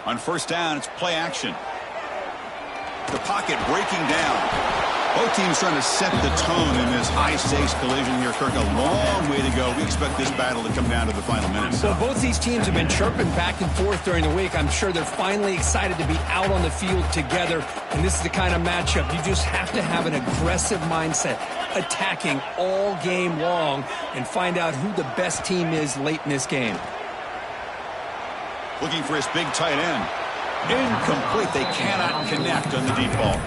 On first down, it's play action. The pocket breaking down. Both teams trying to set the tone in this high-stakes collision here. Kirk, a long way to go. We expect this battle to come down to the final minutes. So both these teams have been chirping back and forth during the week. I'm sure they're finally excited to be out on the field together. And this is the kind of matchup you just have to have an aggressive mindset, attacking all game long, and find out who the best team is late in this game. Looking for his big tight end. Incomplete. They cannot connect on the deep ball.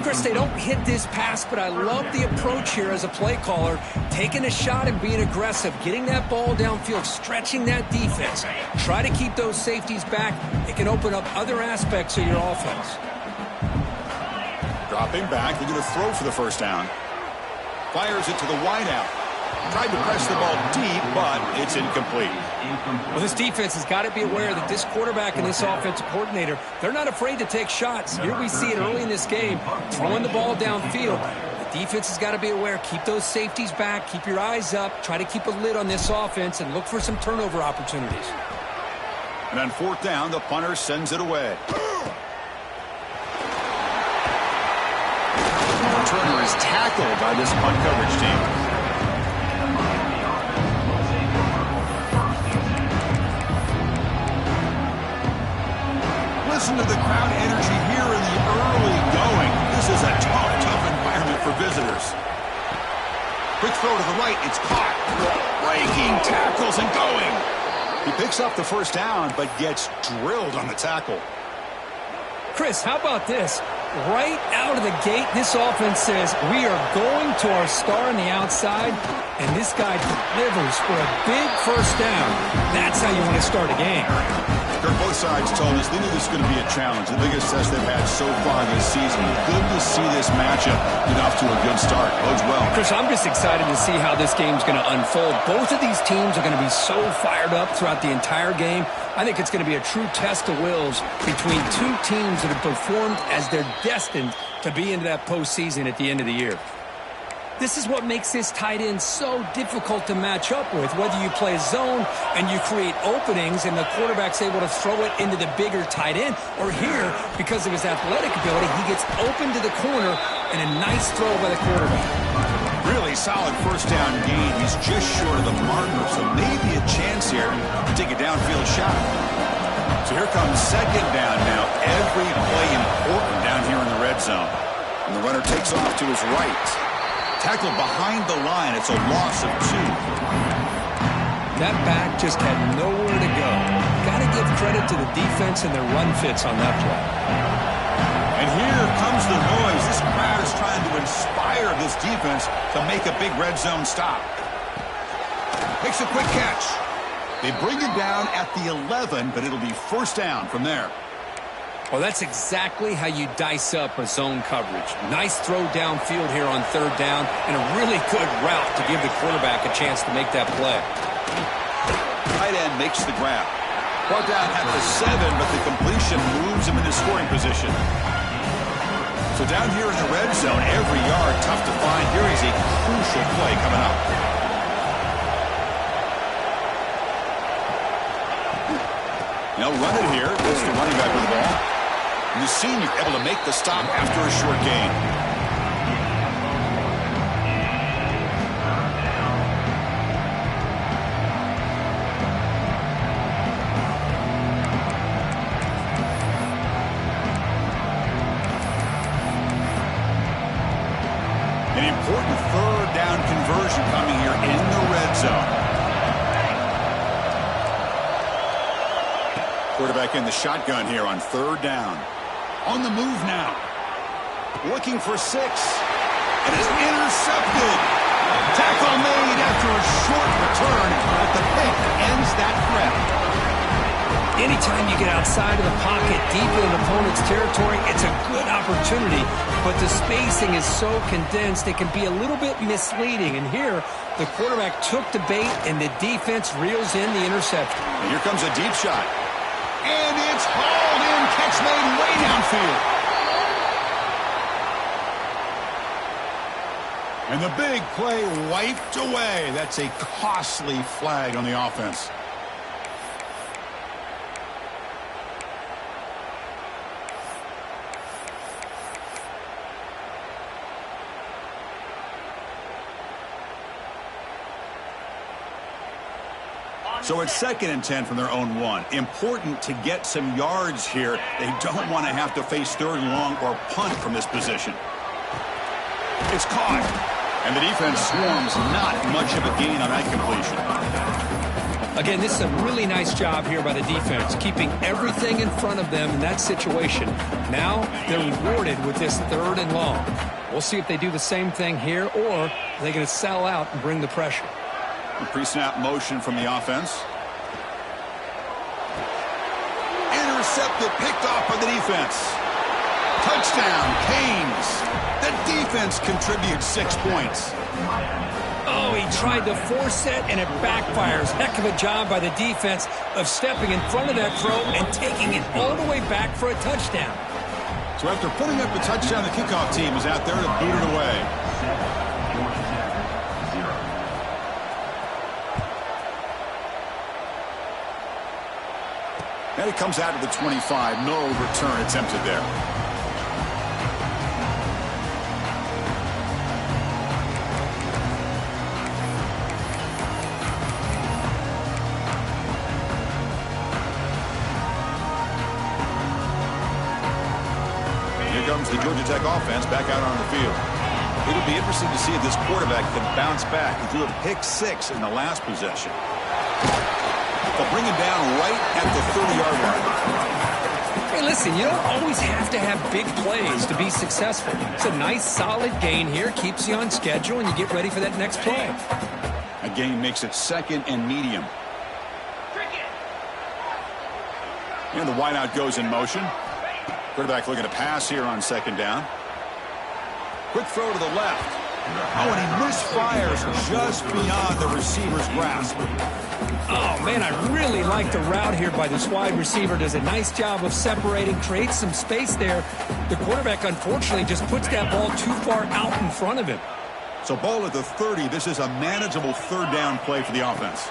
Chris, they don't hit this pass, but I love the approach here as a play caller. Taking a shot and being aggressive, getting that ball downfield, stretching that defense. Try to keep those safeties back. It can open up other aspects of your offense. Dropping back, looking to throw for the first down. Fires it to the wideout. Tried to press the ball deep, but it's incomplete. Well, this defense has got to be aware that this quarterback and this offensive coordinator, they're not afraid to take shots. Here we see it early in this game, throwing the ball downfield. The defense has got to be aware. Keep those safeties back. Keep your eyes up. Try to keep a lid on this offense and look for some turnover opportunities. And on fourth down, the punter sends it away. The returner is tackled by this punt coverage team. Listen to the crowd energy here in the early going. This is a tough environment for visitors. Quick throw to the right. It's caught. Breaking tackles and going. He picks up the first down, but gets drilled on the tackle. Chris, how about this? Right out of the gate, this offense says, we are going to our star on the outside, and this guy delivers for a big first down. That's how you want to start a game. Both sides told us they knew this was going to be a challenge, the biggest test they've had so far this season. Good to see this matchup get off to a good start. Bodes well. Chris, I'm just excited to see how this game's going to unfold. Both of these teams are going to be so fired up throughout the entire game. I think it's going to be a true test of wills between two teams that have performed as they're destined to be into that postseason at the end of the year. This is what makes this tight end so difficult to match up with. Whether you play zone and you create openings and the quarterback's able to throw it into the bigger tight end, or here, because of his athletic ability, he gets open to the corner and a nice throw by the quarterback. Really solid first down gain. He's just short of the marker, so maybe a chance here to take a downfield shot. So here comes second down now. Every play important down here in the red zone. And the runner takes off to his right. Tackled behind the line. It's a loss of 2. That back just had nowhere to go. Got to give credit to the defense and their run fits on that play. And here comes the noise. This crowd is trying to inspire this defense to make a big red zone stop. Makes a quick catch. They bring it down at the 11, but it'll be first down from there. Well, that's exactly how you dice up a zone coverage. Nice throw downfield here on third down, and a really good route to give the quarterback a chance to make that play. Tight end makes the grab. Brought down at the 7, but the completion moves him into scoring position. So down here in the red zone, every yard tough to find. Here is a crucial play coming up. They'll run it here. That's the running back with the ball. And the senior able to make the stop after a short gain. An important third down conversion coming here in the red zone. Quarterback in the shotgun here on third down. On the move now. Looking for 6. It is intercepted. Tackle made after a short return, but the pick ends that threat. Anytime you get outside of the pocket, deep in an opponent's territory, it's a good opportunity, but the spacing is so condensed it can be a little bit misleading. And here, the quarterback took the bait, and the defense reels in the interception. And here comes a deep shot. And it's hauled in. Catch made way downfield. And the big play wiped away. That's a costly flag on the offense. So it's 2nd and 10 from their own 1. Important to get some yards here. They don't want to have to face 3rd and long or punt from this position. It's caught. And the defense swarms. Not much of a gain on that completion. Again, this is a really nice job here by the defense, keeping everything in front of them in that situation. Now they're rewarded with this 3rd and long. We'll see if they do the same thing here, or are they going to sell out and bring the pressure. A pre-snap motion from the offense. Intercepted, picked off by the defense. Touchdown, Canes. The defense contributes 6 points. Oh, he tried to force it, and it backfires. Heck of a job by the defense of stepping in front of that throw and taking it all the way back for a touchdown. So after putting up the touchdown, the kickoff team is out there to boot it away. And it comes out of the 25. No return attempted there. Here comes the Georgia Tech offense back out on the field. It'll be interesting to see if this quarterback can bounce back. He threw a pick-6 in the last possession. They'll bring him down right at the 30-yard line. Hey, listen, you don't always have to have big plays to be successful. It's a nice, solid gain here. Keeps you on schedule, and you get ready for that next play. A gain makes it 2nd and medium. And the wideout goes in motion. Quarterback looking to pass here on 2nd down. Quick throw to the left. Oh, and he misfires just beyond the receiver's grasp. Oh, man, I really like the route here by this wide receiver. Does a nice job of separating, creates some space there. The quarterback, unfortunately, just puts that ball too far out in front of him. So ball at the 30. This is a manageable 3rd down play for the offense.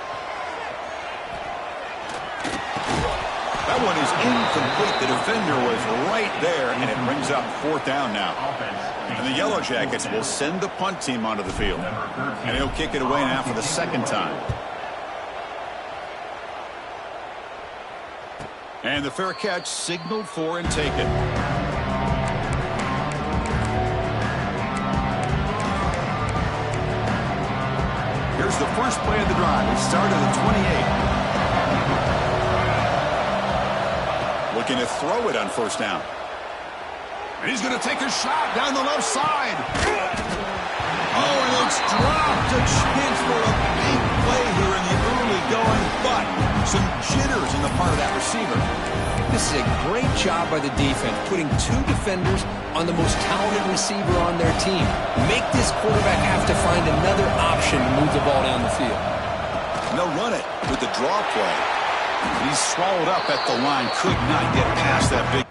That one is incomplete. The defender was right there, and it brings up 4th down now. And the Yellow Jackets will send the punt team onto the field. And he'll kick it away now for the 2nd time. And the fair catch signaled for and taken. Here's the first play of the drive. It started at 28. Looking to throw it on 1st down. And he's going to take a shot down the left side. Oh, and it's dropped. A chance for a big play here in the early going, but some jitters on the part of that receiver. This is a great job by the defense, putting 2 defenders on the most talented receiver on their team. Make this quarterback have to find another option to move the ball down the field. And they'll run it with the draw play. And he's swallowed up at the line. Could not get past that big.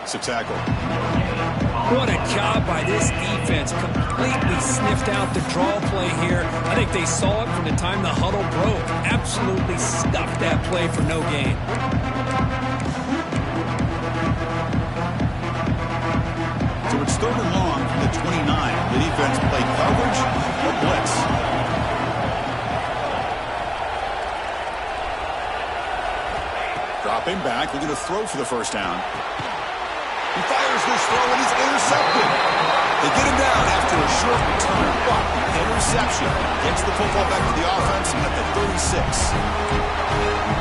It's a tackle. What a job by this defense. Completely sniffed out the draw play here. I think they saw it from the time the huddle broke. Absolutely stuffed that play for no gain. So it's 3rd and long from the 29. The defense played coverage or blitz. Dropping back, looking to throw for the 1st down. He fires this throw and he's intercepted. They get him down after a short return, but interception gets the football back to the offense at the 36.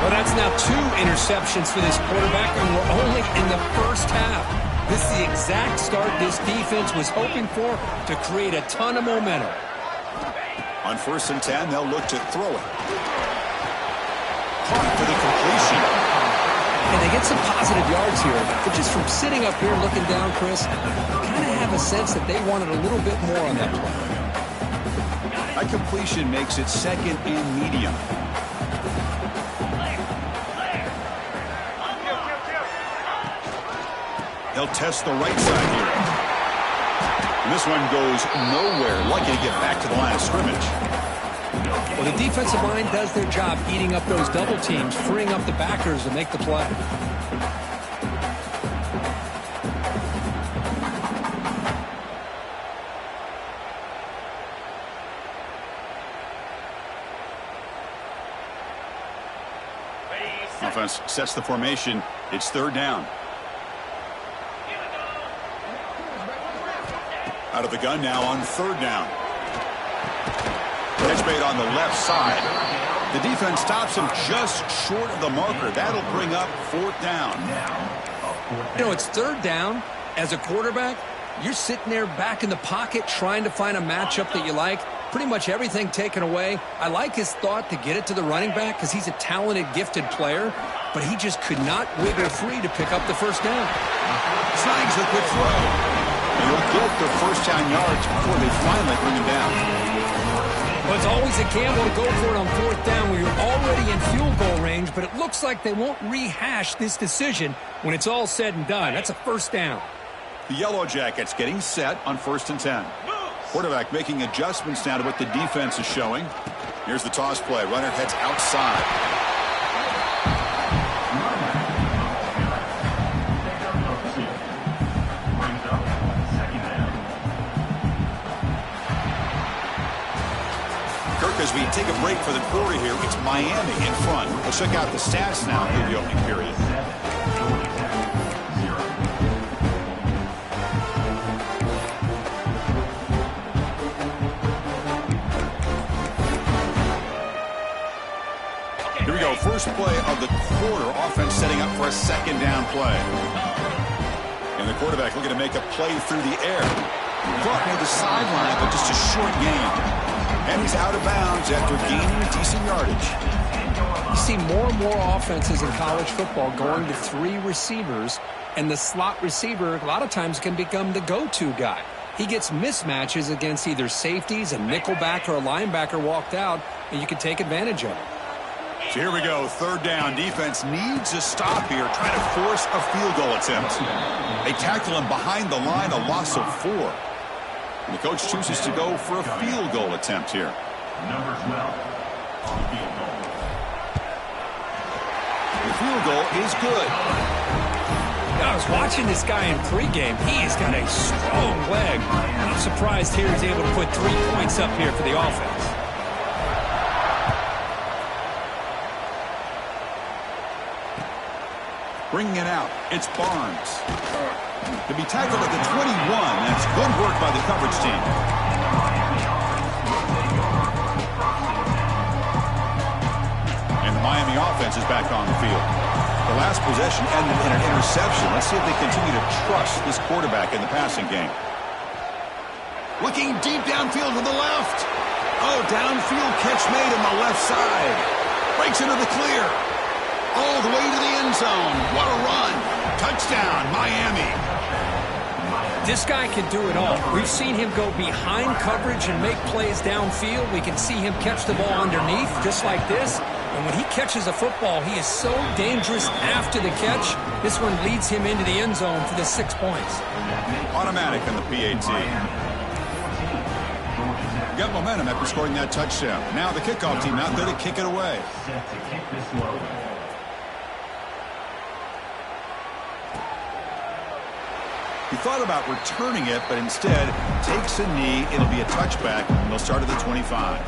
Well, that's now 2 interceptions for this quarterback, and we're only in the 1st half. This is the exact start this defense was hoping for to create a ton of momentum. On 1st and 10, they'll look to throw it. Caught for the completion. And they get some positive yards here, but just from sitting up here looking down, Chris, you kind of have a sense that they wanted a little bit more on that play. A completion makes it 2nd and medium. They'll test the right side here. And this one goes nowhere. Lucky to get back to the line of scrimmage. Well, the defensive line does their job eating up those double teams, freeing up the backers to make the play. Offense sets the formation. It's third down. Out of the gun now on third down. Catch made on the left side. The defense stops him just short of the marker. That'll bring up fourth down. You know, it's third down. As a quarterback, you're sitting there back in the pocket trying to find a matchup that you like. Pretty much everything taken away. I like his thought to get it to the running back because he's a talented, gifted player, but he just could not wiggle free to pick up the first down. Snags a quick throw. And he'll get the first down yards before they finally bring him down. Well, it's always a gamble to go for it on fourth down where you're already in field goal range, but it looks like they won't rehash this decision when it's all said and done. That's a first down. The Yellow Jackets getting set on 1st and 10. Quarterback making adjustments now to what the defense is showing. Here's the toss play. Runner heads outside. Kirk, as we take a break for the quarter here, it's Miami in front. Let's check out the stats now in the opening period. Here we go, first play of the quarter. Offense setting up for a second down play. And the quarterback looking to make a play through the air. Caught near the sideline, but just a short gain. And he's out of bounds after gaining decent yardage. You see more and more offenses in college football going to 3 receivers, and the slot receiver a lot of times can become the go-to guy. He gets mismatches against either safeties, a nickelback, or a linebacker walked out, and you can take advantage of it. So here we go, third down. Defense needs a stop here, trying to force a field goal attempt. They tackle him behind the line, a loss of 4. And the coach chooses to go for a field goal attempt here. Number 12, field goal. The field goal is good. I was watching this guy in pregame. He has got a strong leg. I'm surprised here he's able to put 3 points up here for the offense. Bringing it out, it's Barnes. To be tackled at the 21, that's good work by the coverage team. And the Miami offense is back on the field. The last possession ended in an interception. Let's see if they continue to trust this quarterback in the passing game. Looking deep downfield to the left. Oh, downfield catch made on the left side. Breaks into the clear. All the way to the end zone. What a run. Touchdown, Miami. This guy can do it all. We've seen him go behind coverage and make plays downfield. We can see him catch the ball underneath, just like this. And when he catches a football, he is so dangerous after the catch. This one leads him into the end zone for the 6 points. Automatic on the PAT. Got momentum after scoring that touchdown. Now the kickoff team out there to kick it away. Set to kick this one. He thought about returning it, but instead takes a knee. It'll be a touchback, and they'll start at the 25.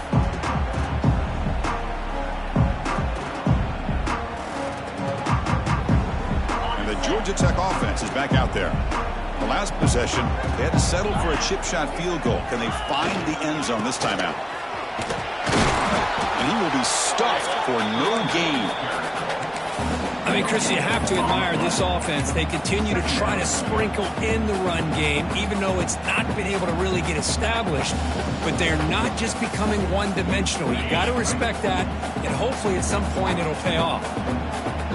And the Georgia Tech offense is back out there. The last possession, they had to settle for a chip shot field goal. Can they find the end zone this time out? And he will be stuffed for no gain. I mean, Chris, you have to admire this offense. They continue to try to sprinkle in the run game, even though it's not been able to really get established. But they're not just becoming one-dimensional. You got to respect that, and hopefully at some point it'll pay off.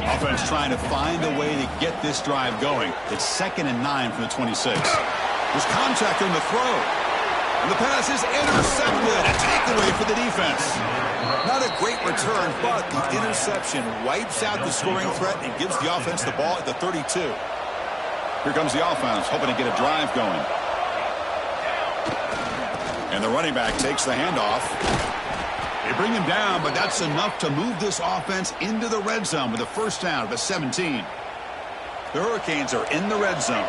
Offense trying to find a way to get this drive going. It's 2nd and 9 from the 26. There's contact on the throw. And the pass is intercepted. A takeaway for the defense. Not a great return, but the interception wipes out the scoring threat and gives the offense the ball at the 32. Here comes the offense, hoping to get a drive going. And the running back takes the handoff. They bring him down, but that's enough to move this offense into the red zone with a first down at the 17. The Hurricanes are in the red zone.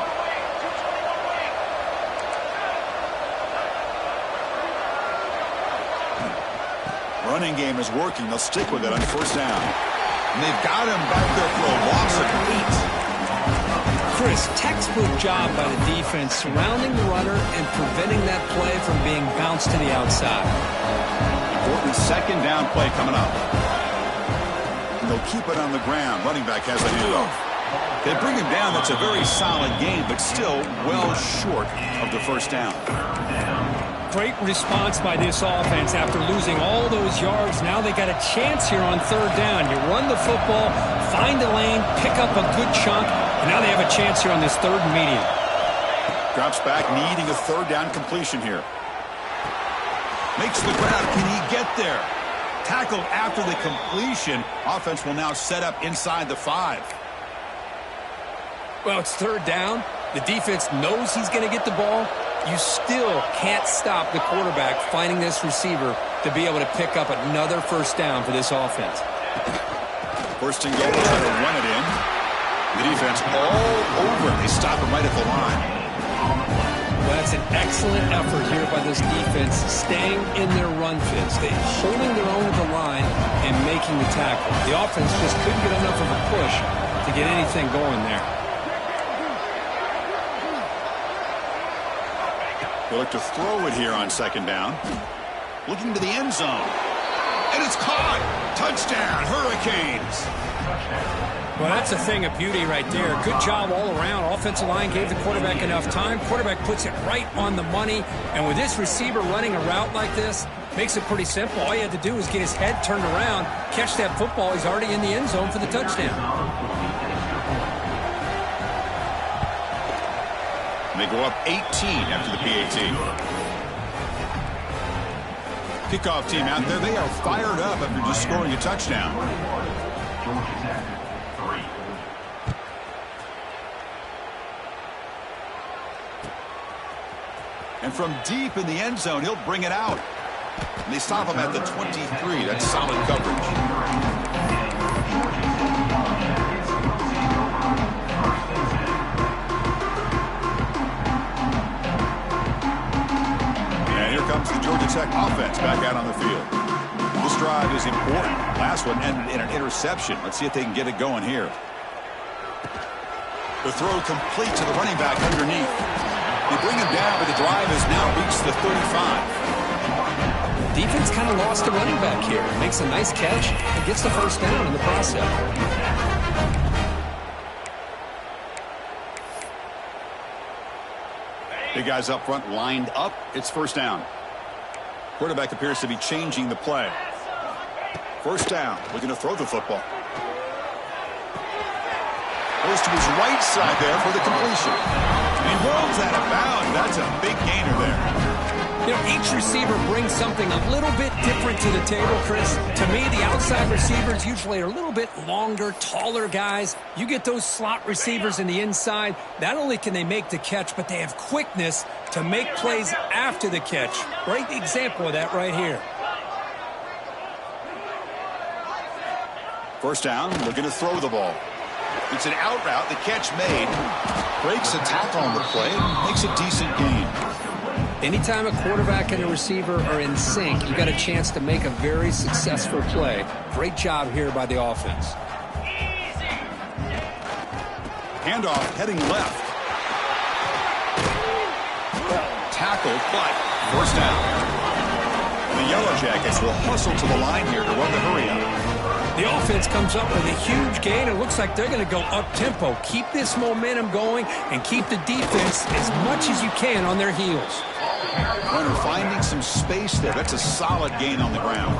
Running game is working. They'll stick with it on first down. And they've got him back there for a loss of 8. Chris, textbook job by the defense surrounding the runner and preventing that play from being bounced to the outside. Important second down play coming up. And they'll keep it on the ground. Running back has the handoff. They bring him down. That's a very solid game, but still well short of the first down. Great response by this offense after losing all those yards. Now they got a chance here on third down. You run the football, find a lane, pick up a good chunk, and now they have a chance here on this third and medium. Drops back, needing a third down completion here. Makes the grab. Can he get there? Tackled after the completion. Offense will now set up inside the 5. Well, it's third down. The defense knows he's going to get the ball. You still can't stop the quarterback finding this receiver to be able to pick up another first down for this offense. First and goal, try to run it in. The defense all over it. They stop him right at the line. Well, that's an excellent effort here by this defense, staying in their run fits. They're holding their own at the line and making the tackle. The offense just couldn't get enough of a push to get anything going there. They look to throw it here on second down. Looking to the end zone. And it's caught. Touchdown, Hurricanes. Well, that's a thing of beauty right there. Good job all around. Offensive line gave the quarterback enough time. Quarterback puts it right on the money. And with this receiver running a route like this, makes it pretty simple. All you had to do was get his head turned around, catch that football. He's already in the end zone for the touchdown. And they go up 18 after the PAT. Kickoff team out there. They are fired up after just scoring a touchdown. And from deep in the end zone, he'll bring it out. And they stop him at the 23. That's solid coverage. Comes the Georgia Tech offense back out on the field. This drive is important. Last one ended in an interception. Let's see if they can get it going here. The throw complete to the running back underneath. They bring him down, but the drive has now reached the 35. Defense kind of lost the running back here. Makes a nice catch and gets the first down in the process. Big guys up front lined up. It's first down. Quarterback appears to be changing the play. First down. Looking to throw the football. Goes to his right side there for the completion. And he rolls out of bounds. That's a big gainer there. You know, each receiver brings something a little bit different to the table, Chris. To me, the outside receivers usually are a little bit longer, taller guys. You get those slot receivers in the inside, not only can they make the catch, but they have quickness to make plays after the catch. Great example of that right here. First down, looking to throw the ball. It's an out route, the catch made. Breaks a tackle on the play, makes a decent gain. Anytime a quarterback and a receiver are in sync, you got a chance to make a very successful play. Great job here by the offense. Handoff heading left. Tackled, but first down. And the Yellow Jackets will hustle to the line here to run the hurry up. The offense comes up with a huge gain. It looks like they're going to go up-tempo. Keep this momentum going and keep the defense as much as you can on their heels. Runner finding some space there. That's a solid gain on the ground.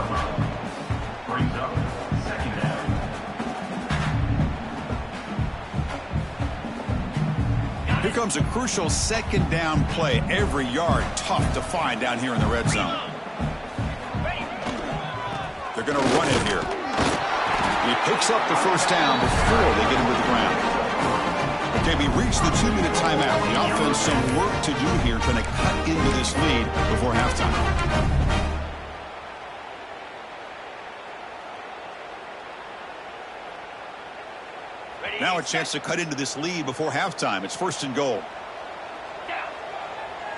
Brings up second down. Here comes a crucial second down play. Every yard tough to find down here in the red zone. They're going to run it here. He picks up the first down before they get him to the ground. The Okay, we reached the 2-minute timeout. The offense some work to do here, trying to cut into this lead before halftime. Now a chance to cut into this lead before halftime. It's 1st and goal.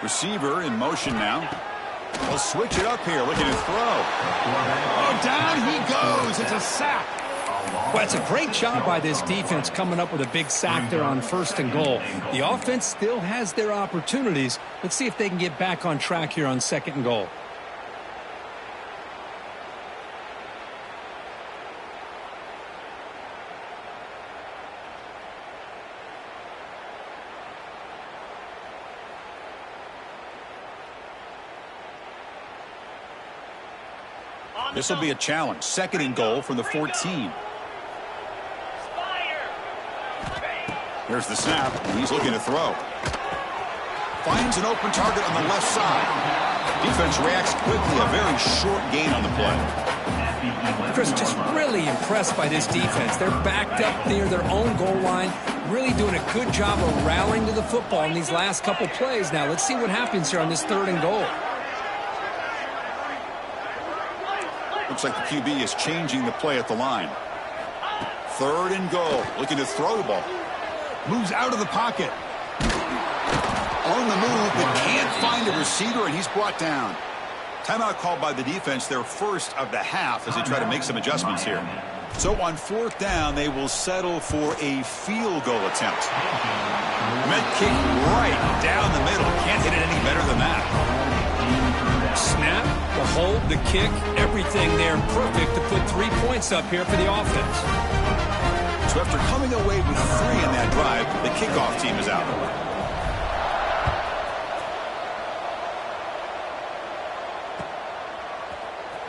Receiver in motion now. They'll switch it up here, looking to throw. Oh, down he goes. It's a sack. Well, it's a great job by this defense coming up with a big sack there on 1st and goal. The offense still has their opportunities. Let's see if they can get back on track here on 2nd and goal. This will be a challenge. 2nd and goal from the 14. Here's the snap. He's looking to throw. Finds an open target on the left side. Defense reacts quickly. A very short gain on the play. Chris, just really impressed by this defense. They're backed up near their own goal line, really doing a good job of rallying to the football in these last couple plays. Now, let's see what happens here on this 3rd and goal. Looks like the QB is changing the play at the line. 3rd and goal. Looking to throw the ball. Moves out of the pocket. On the move, but can't find a receiver, and he's brought down. Timeout called by the defense, their first of the half, as they try to make some adjustments here. So on 4th down, they will settle for a field goal attempt. Meant kick right down the middle. Can't hit it any better than that. Snap, the hold, the kick, everything there perfect to put 3 points up here for the offense. So after coming away with 3 in that drive, the kickoff team is out.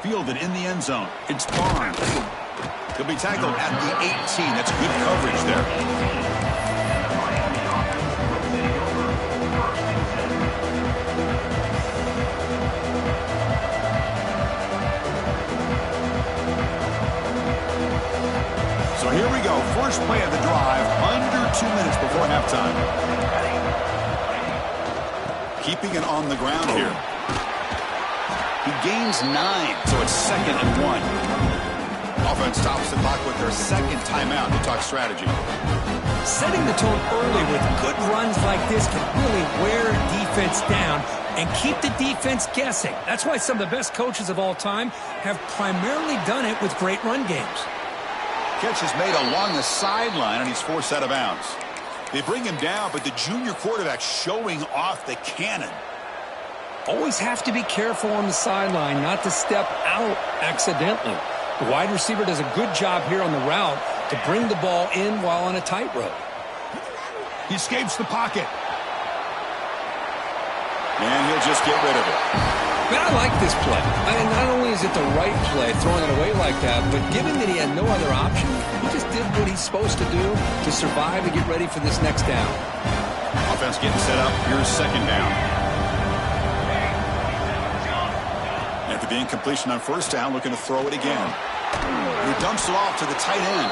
Fielded in the end zone. It's Barnes. He'll be tackled at the 18. That's good coverage there. So here we go. First play of the drive, under 2 minutes before halftime. Keeping it on the ground here. He gains 9, so it's 2nd and 1. Offense stops the clock with their 2nd timeout to talk strategy. Setting the tone early with good runs like this can really wear defense down and keep the defense guessing. That's why some of the best coaches of all time have primarily done it with great run games. Catch is made along the sideline, and he's forced out of bounds. They bring him down, but the junior quarterback showing off the cannon. Always have to be careful on the sideline not to step out accidentally. The wide receiver does a good job here on the route to bring the ball in while on a tightrope. He escapes the pocket. And he'll just get rid of it. Man, I like this play. Not only is it the right play, throwing it away like that, but given that he had no other option, he just did what he's supposed to do to survive and get ready for this next down. Offense getting set up. Here's 2nd down. After the incompletion on 1st down, looking to throw it again. He dumps it off to the tight end.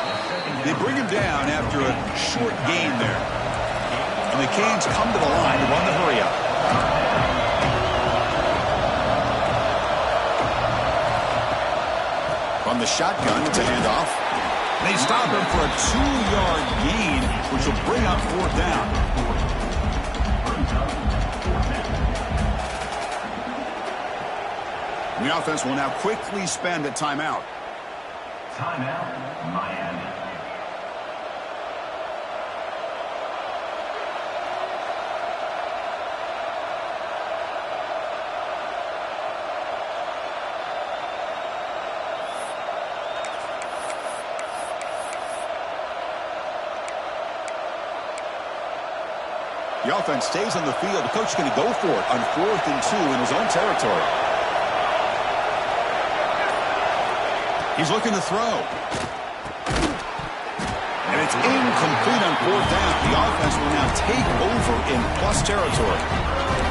They bring him down after a short gain there. And the Canes come to the line to run the hurry up. From the shotgun, it's a handoff. They stop him for a 2-yard gain, which will bring up 4th down. The offense will now quickly spend a timeout. Timeout, Miami. The offense stays on the field. The coach is going to go for it on 4th and 2 in his own territory. He's looking to throw. And it's incomplete on 4th down. The offense will now take over in plus territory.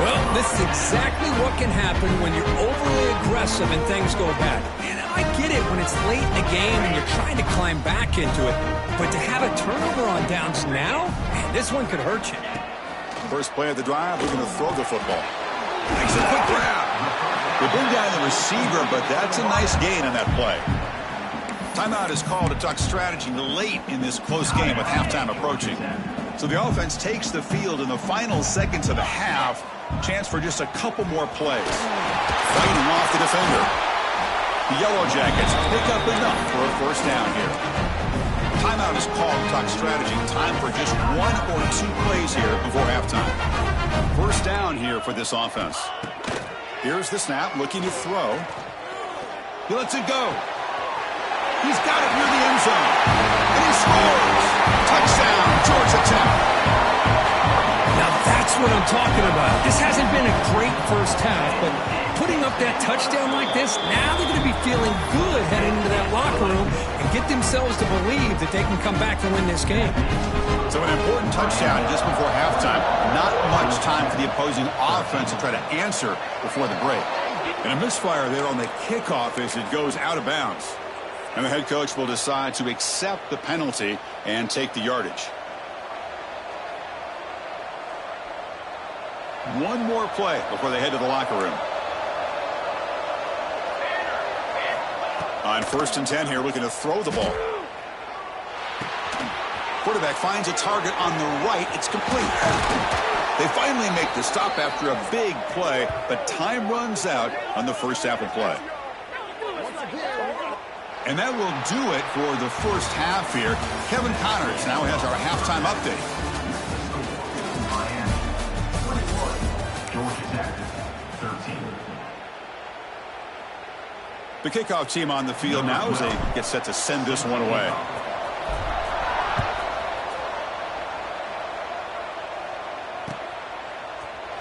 Well, this is exactly what can happen when you're overly aggressive and things go bad. And I get it when it's late in the game and you're trying to climb back into it. But to have a turnover on downs now, man, this one could hurt you. First play of the drive, we're going to throw the football. Makes a quick grab. They bring down the receiver, but that's a nice gain on that play. Timeout is called to talk strategy late in this close game with halftime approaching. So the offense takes the field in the final seconds of the half. Chance for just a couple more plays. Fighting off the defender. The Yellow Jackets pick up enough for a first down here. Timeout is called to talk strategy. Time for just 1 or 2 plays here before halftime. First down here for this offense. Here's the snap, looking to throw. He lets it go. He's got it near the end zone. And he scores. Touchdown, Georgia Tech. Now that's what I'm talking about. This hasn't been a great first half, but putting up that touchdown like this, now they're going to be feeling good heading into that locker room and get themselves to believe that they can come back and win this game. So an important touchdown just before halftime. Not much time for the opposing offense to try to answer before the break. And a misfire there on the kickoff as it goes out of bounds. And the head coach will decide to accept the penalty and take the yardage. One more play before they head to the locker room. On 1st and 10 here, looking to throw the ball. Quarterback finds a target on the right. It's complete. They finally make the stop after a big play, but time runs out on the first half of play. And that will do it for the first half here. Kevin Connors now has our halftime update. The kickoff team on the field now as they get set to send this one away.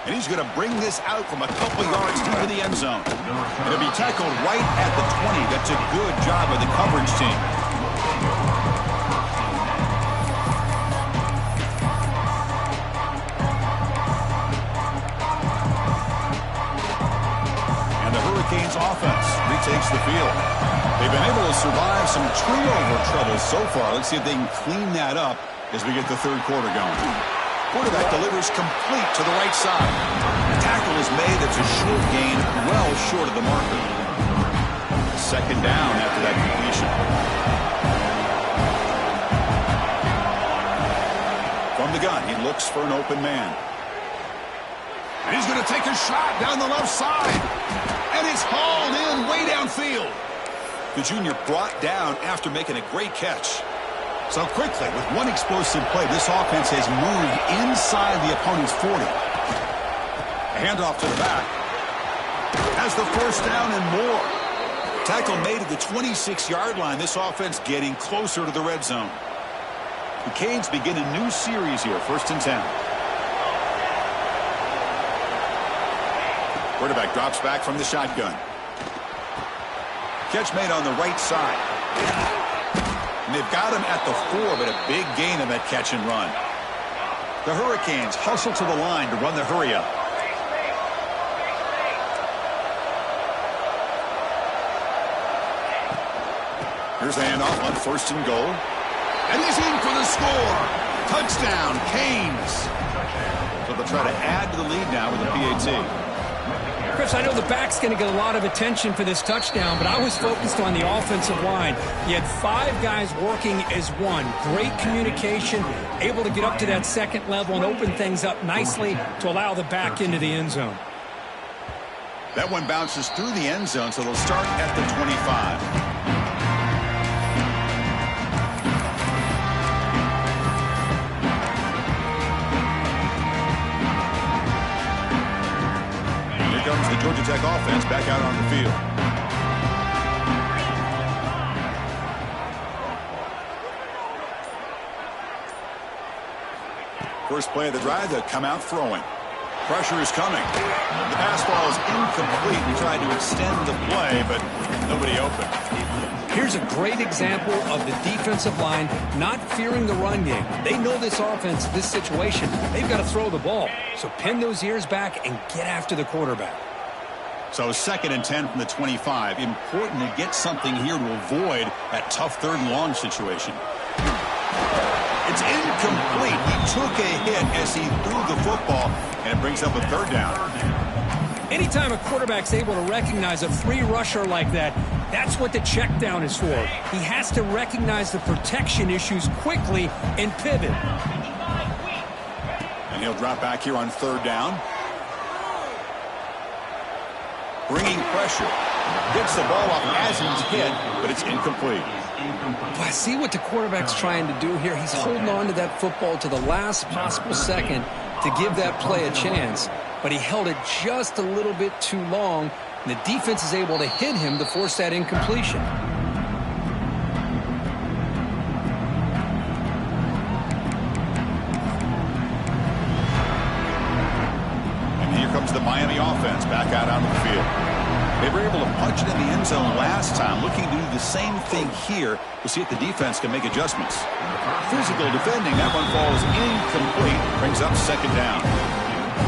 And he's going to bring this out from a couple yards into the end zone. And it'll be tackled right at the 20. That's a good job by the coverage team. And the Hurricanes offense retakes the field. They've been able to survive some turnover trouble so far. Let's see if they can clean that up as we get the third quarter going. Quarterback delivers complete to the right side. The tackle is made. It's a short gain, well short of the marker. Second down after that completion. From the gun, he looks for an open man. And he's going to take a shot down the left side. And it's hauled in way downfield. The junior brought down after making a great catch. So quickly, with one explosive play, this offense has moved inside the opponent's 40. A handoff to the back. Has the first down and more. Tackle made at the 26-yard line. This offense getting closer to the red zone. The Canes begin a new series here, 1st and 10. Quarterback drops back from the shotgun. Catch made on the right side. And they've got him at the 4, but a big gain on that catch and run. The Hurricanes hustle to the line to run the hurry up. Here's the handoff on 1st and goal. And he's in for the score. Touchdown, Canes. So they'll try to add to the lead now with a PAT. Chris, I know the back's going to get a lot of attention for this touchdown, but I was focused on the offensive line. You had 5 guys working as one. Great communication, able to get up to that second level and open things up nicely to allow the back into the end zone. That one bounces through the end zone, so they'll start at the 25. Comes the Georgia Tech offense back out on the field. First play of the drive, they'll come out throwing. Pressure is coming. The pass ball is incomplete. He tried to extend the play, but nobody open. Here's a great example of the defensive line not fearing the run game. They know this offense, this situation. They've got to throw the ball. So pin those ears back and get after the quarterback. So 2nd and 10 from the 25. Important to get something here to avoid that tough 3rd and long situation. It's incomplete. He took a hit as he threw the football, and it brings up a 3rd down. Anytime a quarterback's able to recognize a free rusher like that, that's what the check down is for. He has to recognize the protection issues quickly and pivot. And he'll drop back here on 3rd down. Bringing pressure. Gets the ball up as he's hit, but it's incomplete. Well, I see what the quarterback's trying to do here. He's holding on to that football to the last possible second to give that play a chance. But he held it just a little bit too long. And the defense is able to hit him to force that incompletion. And here comes the Miami offense back out onto the field. They were able to punch it in the end zone last time, looking to do the same thing here to see if the defense can make adjustments. Physical defending, that one falls incomplete, brings up 2nd down.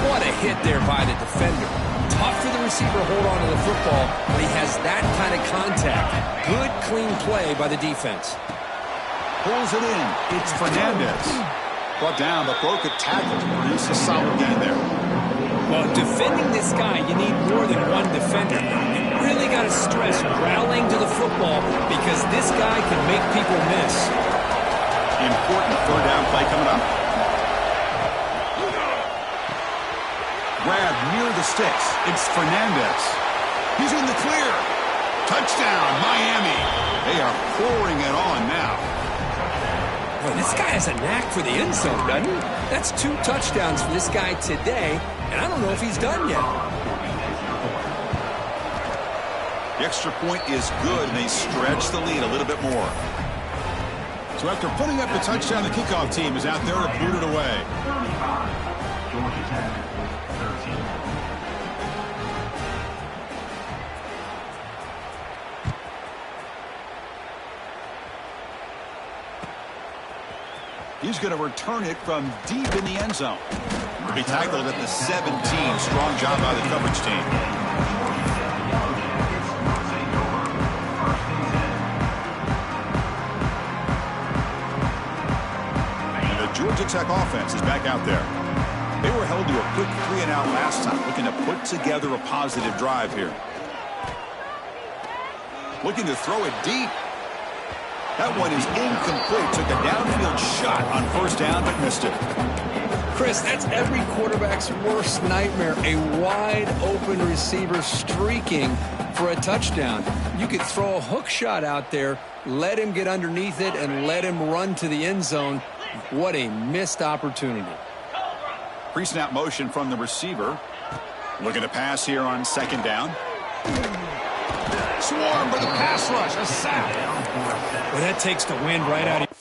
What a hit there by the defender. Tough for the receiver to hold on to the football, but he has that kind of contact. Good, clean play by the defense. Pulls it in. It's Fernandez. Brought down, but broke a tackle to produce a solid gain there. Well, defending this guy, you need more than one defender. You really got to stress rallying to the football because this guy can make people miss. Important 3rd down play coming up. Grab near the sticks. It's Fernandez. He's in the clear. Touchdown, Miami. They are pouring it on now. Well, this guy has a knack for the end zone, doesn't he? That's 2 touchdowns for this guy today, and I don't know if he's done yet. The extra point is good, and they stretch the lead a little bit more. So after putting up the touchdown, the kickoff team is out there to boot it away. 35, Georgia Tech, 13. He's going to return it from deep in the end zone. He'll be tackled at the 17. Strong job by the coverage team. And the Georgia Tech offense is back out there. They were held to a quick 3-and-out last time, looking to put together a positive drive here. Looking to throw it deep. That one is incomplete. Took a downfield shot on 1st down, but missed it. Chris, that's every quarterback's worst nightmare. A wide-open receiver streaking for a touchdown. You could throw a hook shot out there, let him get underneath it, and let him run to the end zone. What a missed opportunity. Pre-snap motion from the receiver. Looking to pass here on 2nd down. Swarm for the pass rush. A sack. Well, that takes the wind right out of you.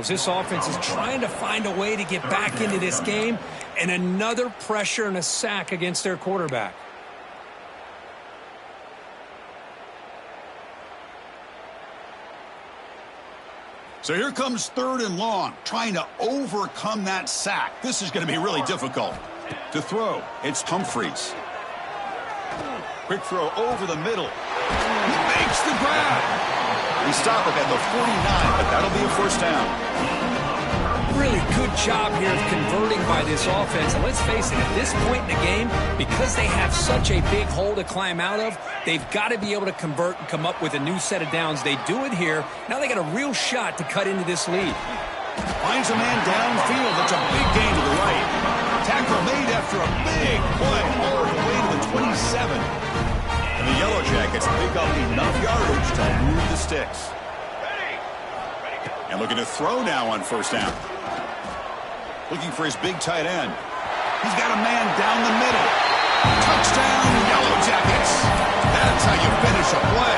This offense is trying to find a way to get back into this game, and another pressure and a sack against their quarterback. So here comes 3rd and long, trying to overcome that sack. This is going to be really difficult. To throw, it's Humphreys. Quick throw over the middle. He makes the grab. We stop it at the 49, but that'll be a 1st down. Really good job here of converting by this offense. And let's face it, at this point in the game, because they have such a big hole to climb out of, they've got to be able to convert and come up with a new set of downs. They do it here. Now they got a real shot to cut into this lead. Finds a man downfield. That's a big gain to the right. Tackle made after a big play all the way to the 27. And the Yellow Jackets pick up enough yardage to move the sticks. And looking to throw now on 1st down. Looking for his big tight end. He's got a man down the middle. Touchdown, Yellow Jackets. That's how you finish a play.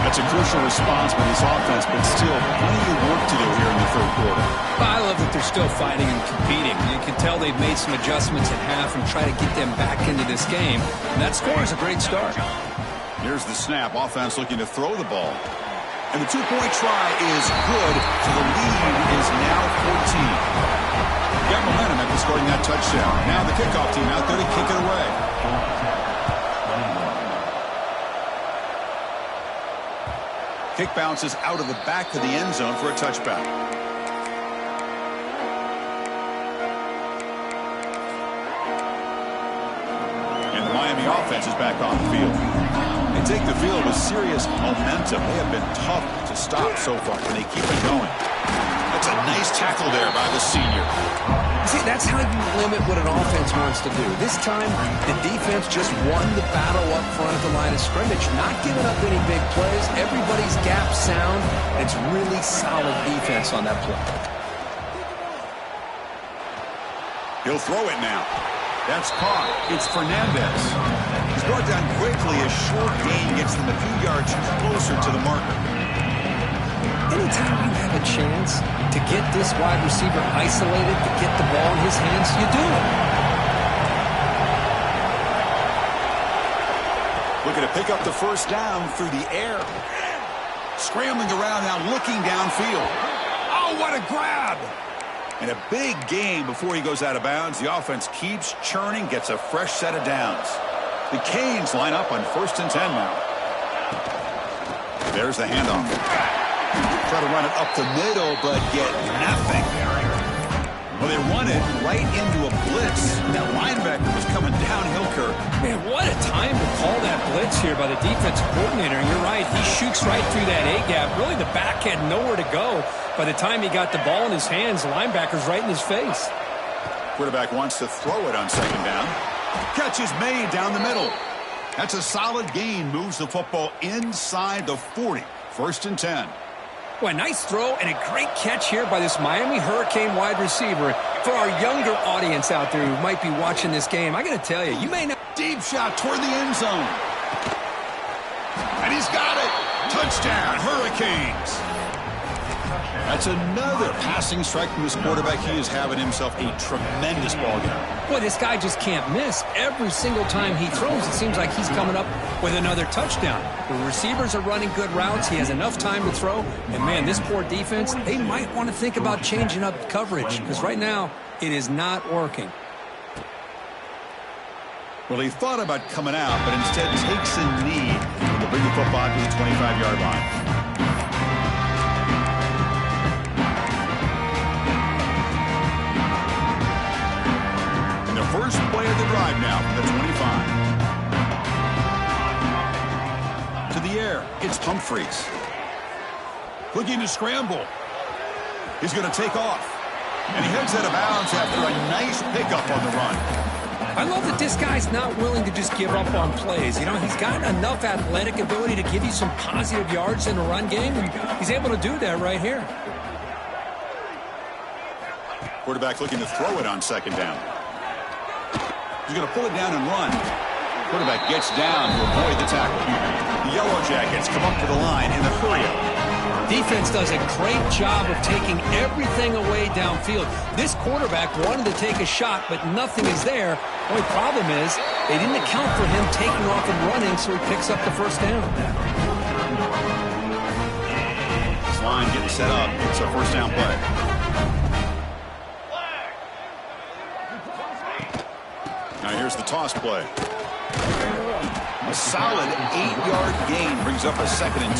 That's a crucial response by this offense, but still plenty of work to do here in the third quarter. I love that they're still fighting and competing. You can tell they've made some adjustments at half and try to get them back into this game. And that score is a great start. Here's the snap. Offense looking to throw the ball. And the two-point try is good, so the lead is now 14. Got momentum after scoring that touchdown. Now the kickoff team out there to kick it away. Kick bounces out of the back of the end zone for a touchback. And the Miami offense is back on the field. They take the field with serious momentum. They have been tough to stop so far, and they keep it going. That's a nice tackle there by the senior. See, that's how you limit what an offense wants to do. This time, the defense just won the battle up front at the line of scrimmage, not giving up any big plays. Everybody's gap sound. It's really solid defense on that play. He'll throw it now. That's caught. It's Fernandez. He's brought down quickly. A short gain gets them a few yards closer to the marker. Anytime you have a chance to get this wide receiver isolated, to get the ball in his hands, you do it. Looking to pick up the first down through the air. Scrambling around now, looking downfield. Oh, what a grab! And a big gain before he goes out of bounds. The offense keeps churning, gets a fresh set of downs. The Canes line up on 1st and 10 now. There's the handoff. Try to run it up the middle, but get nothing. Well, they run it right into a blitz. That linebacker was coming downhill, Kirk. Man, what a time to call that blitz here by the defensive coordinator. And you're right, he shoots right through that A-gap. Really, the back had nowhere to go. By the time he got the ball in his hands, the linebacker's right in his face. Quarterback wants to throw it on 2nd down. Catch is made down the middle. That's a solid gain. Moves the football inside the 40. 1st and 10. Well, a nice throw and a great catch here by this Miami Hurricane wide receiver. For our younger audience out there who might be watching this game, I got to tell you, you may not... Deep shot toward the end zone. And he's got it. Touchdown, Hurricanes. That's another passing strike from this quarterback. He is having himself a tremendous ball game. Boy, this guy just can't miss. Every single time he throws, it seems like he's coming up with another touchdown. The receivers are running good routes. He has enough time to throw. And, man, this poor defense, they might want to think about changing up coverage because right now it is not working. Well, he thought about coming out, but instead takes a knee. And they'll bring the football to the 25-yard line. First play of the drive now from the 25. To the air, it's Humphreys. Looking to scramble. He's going to take off. And he heads out of bounds after a nice pickup on the run. I love that this guy's not willing to just give up on plays. You know, he's got enough athletic ability to give you some positive yards in the run game, and he's able to do that right here. Quarterback looking to throw it on 2nd down. He's going to pull it down and run. Quarterback gets down to avoid the tackle. The Yellow Jackets come up to the line in the hurry-up. Defense does a great job of taking everything away downfield. This quarterback wanted to take a shot, but nothing is there. The only problem is they didn't account for him taking off and running, so he picks up the first down. This line getting set up. It's a first down play. Now here's the toss play. A solid 8-yard gain brings up a 2nd and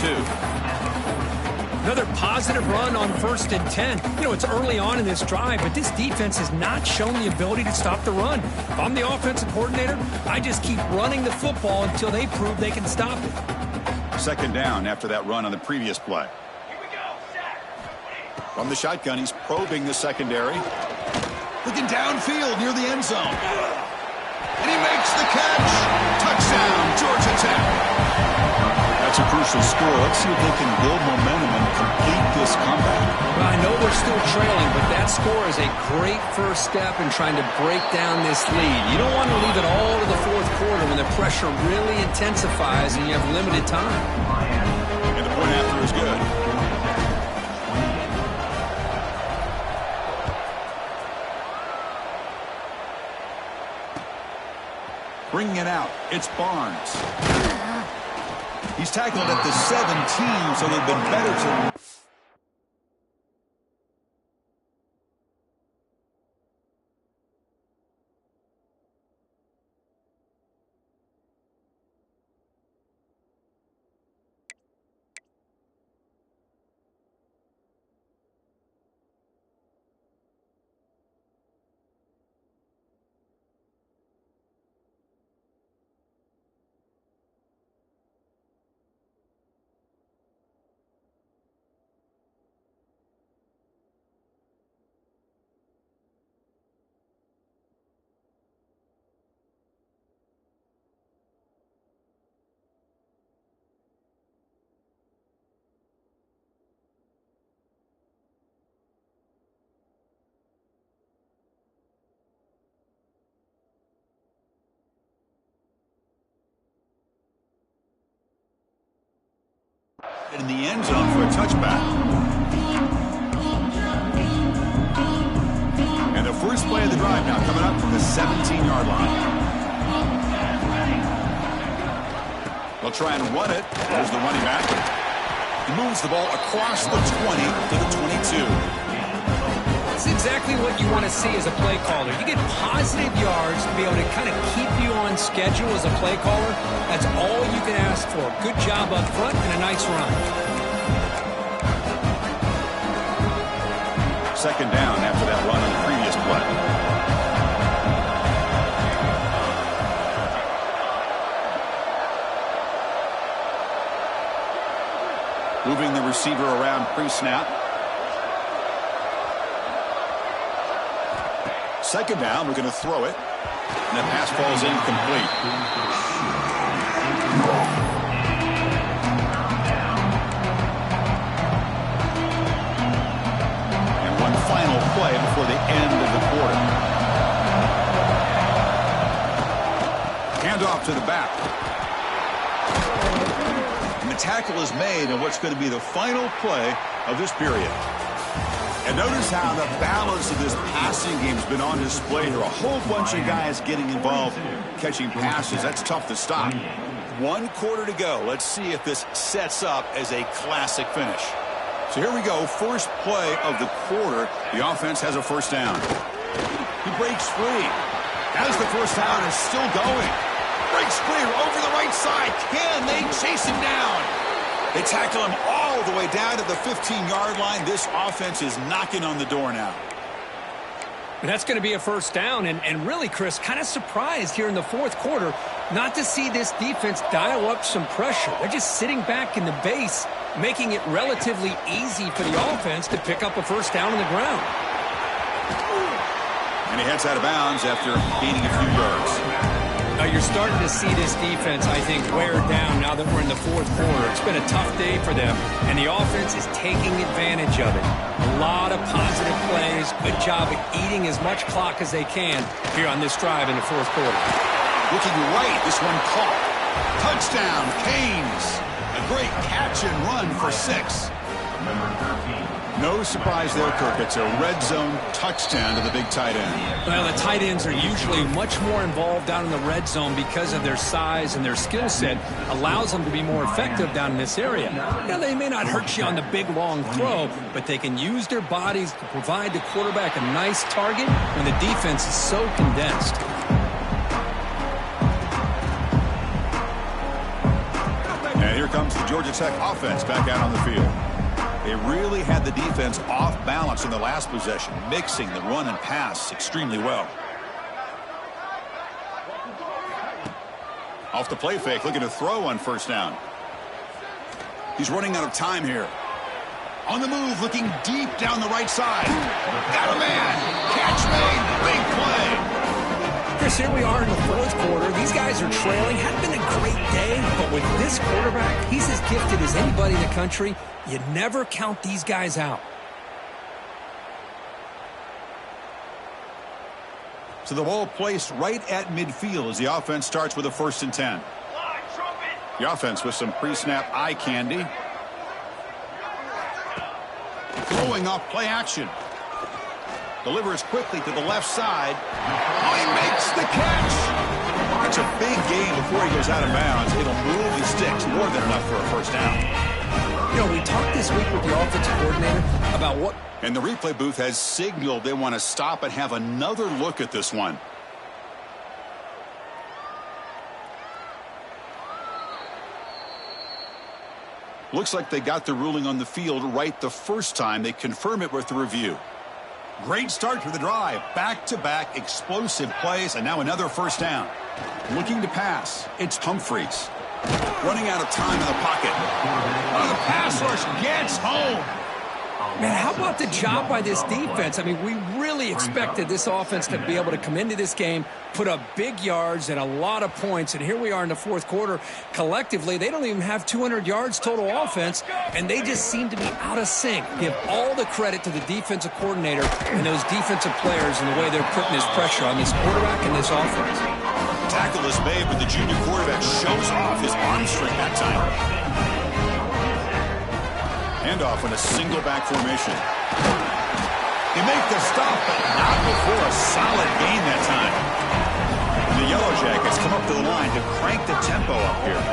2. Another positive run on 1st and 10. You know, it's early on in this drive, but this defense has not shown the ability to stop the run. If I'm the offensive coordinator, I just keep running the football until they prove they can stop it. 2nd down after that run on the previous play. From the shotgun, he's probing the secondary. Looking downfield near the end zone. And he makes the catch. Touchdown, Georgia Tech. That's a crucial score. Let's see if they can build momentum and complete this comeback? Well, I know they're still trailing, but that score is a great first step in trying to break down this lead. You don't want to leave it all to the fourth quarter when the pressure really intensifies and you have limited time. And the point after is good. Bringing it out, it's Barnes. He's tackled at the 17, so they've been better to... in the end zone for a touchback. And the first play of the drive now coming up from the 17-yard line. They'll try and run it. There's the running back. He moves the ball across the 20 to the 22. That's exactly what you want to see as a play caller. You get positive yards to be able to kind of keep you on schedule as a play caller. That's all you can ask for. Good job up front and a nice run. Second down after that run on the previous play. Moving the receiver around pre-snap. Second down, we're going to throw it. And the pass falls incomplete. And one final play before the end of the quarter. Handoff to the back. And the tackle is made on what's going to be the final play of this period. And notice how the balance of this passing game has been on display here. A whole bunch of guys getting involved, catching passes. That's tough to stop. 1 quarter to go. Let's see if this sets up as a classic finish. So here we go. First play of the quarter. The offense has a first down. He breaks free. Has the first down and still going. Breaks free over the right side. Can they chase him down? They tackle him all the way down to the 15-yard line. This offense is knocking on the door now. And that's going to be a first down. And really, Chris, kind of surprised here in the fourth quarter not to see this defense dial up some pressure. They're just sitting back in the base, making it relatively easy for the offense to pick up a first down on the ground. And he heads out of bounds after gaining a few yards. Now you're starting to see this defense, I think, wear down now that we're in the fourth quarter. It's been a tough day for them, and the offense is taking advantage of it. A lot of positive plays. Good job at eating as much clock as they can here on this drive in the fourth quarter. Looking right, this one caught. Touchdown, Canes. A great catch and run for 6. Number 13. No surprise there, Kirk. It's a red zone touchdown to the big tight end. Well, the tight ends are usually much more involved down in the red zone because of their size, and their skill set allows them to be more effective down in this area. Now, they may not hurt you on the big, long throw, but they can use their bodies to provide the quarterback a nice target when the defense is so condensed. And here comes the Georgia Tech offense back out on the field. They really had the defense off balance in the last possession, mixing the run and pass extremely well. Off the play fake, looking to throw on first down. He's running out of time here. On the move, looking deep down the right side. Got a man. Catch made. Big play. Chris, here we are in the fourth quarter. These guys are trailing. Hadn't been a great day, but with this quarterback, he's as gifted as anybody in the country. You never count these guys out. So the ball placed right at midfield as the offense starts with a 1st and 10. The offense with some pre-snap eye candy. Throwing off play action. Delivers quickly to the left side. Oh, he makes the catch. It's a big gain before he goes out of bounds. It'll move the sticks more than enough for a 1st down. You know, we talked this week with the offensive coordinator about what... And the replay booth has signaled they want to stop and have another look at this one. Looks like they got the ruling on the field right the first time. They confirm it with the review. Great start to the drive. Back-to-back explosive plays, and now another 1st down. Looking to pass. It's Humphreys. Running out of time in the pocket. Oh, the pass rush gets home. Man, how about the job by this defense? I mean, we really expected this offense to be able to come into this game, put up big yards and a lot of points, and here we are in the fourth quarter. Collectively, they don't even have 200 yards total offense, and they just seem to be out of sync. Give all the credit to the defensive coordinator and those defensive players and the way they're putting this pressure on this quarterback and this offense. Tackle is made, but the junior quarterback shows off his arm strength that time. Handoff in a single back formation. They make the stop, but not before a solid gain that time. And the Yellow Jackets come up to the line to crank the tempo up here.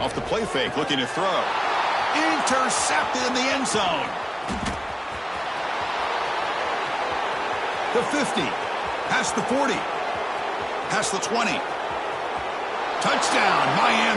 Off the play fake, looking to throw. Intercepted in the end zone. The 50. Past the 40. Past the 20. Touchdown, Miami.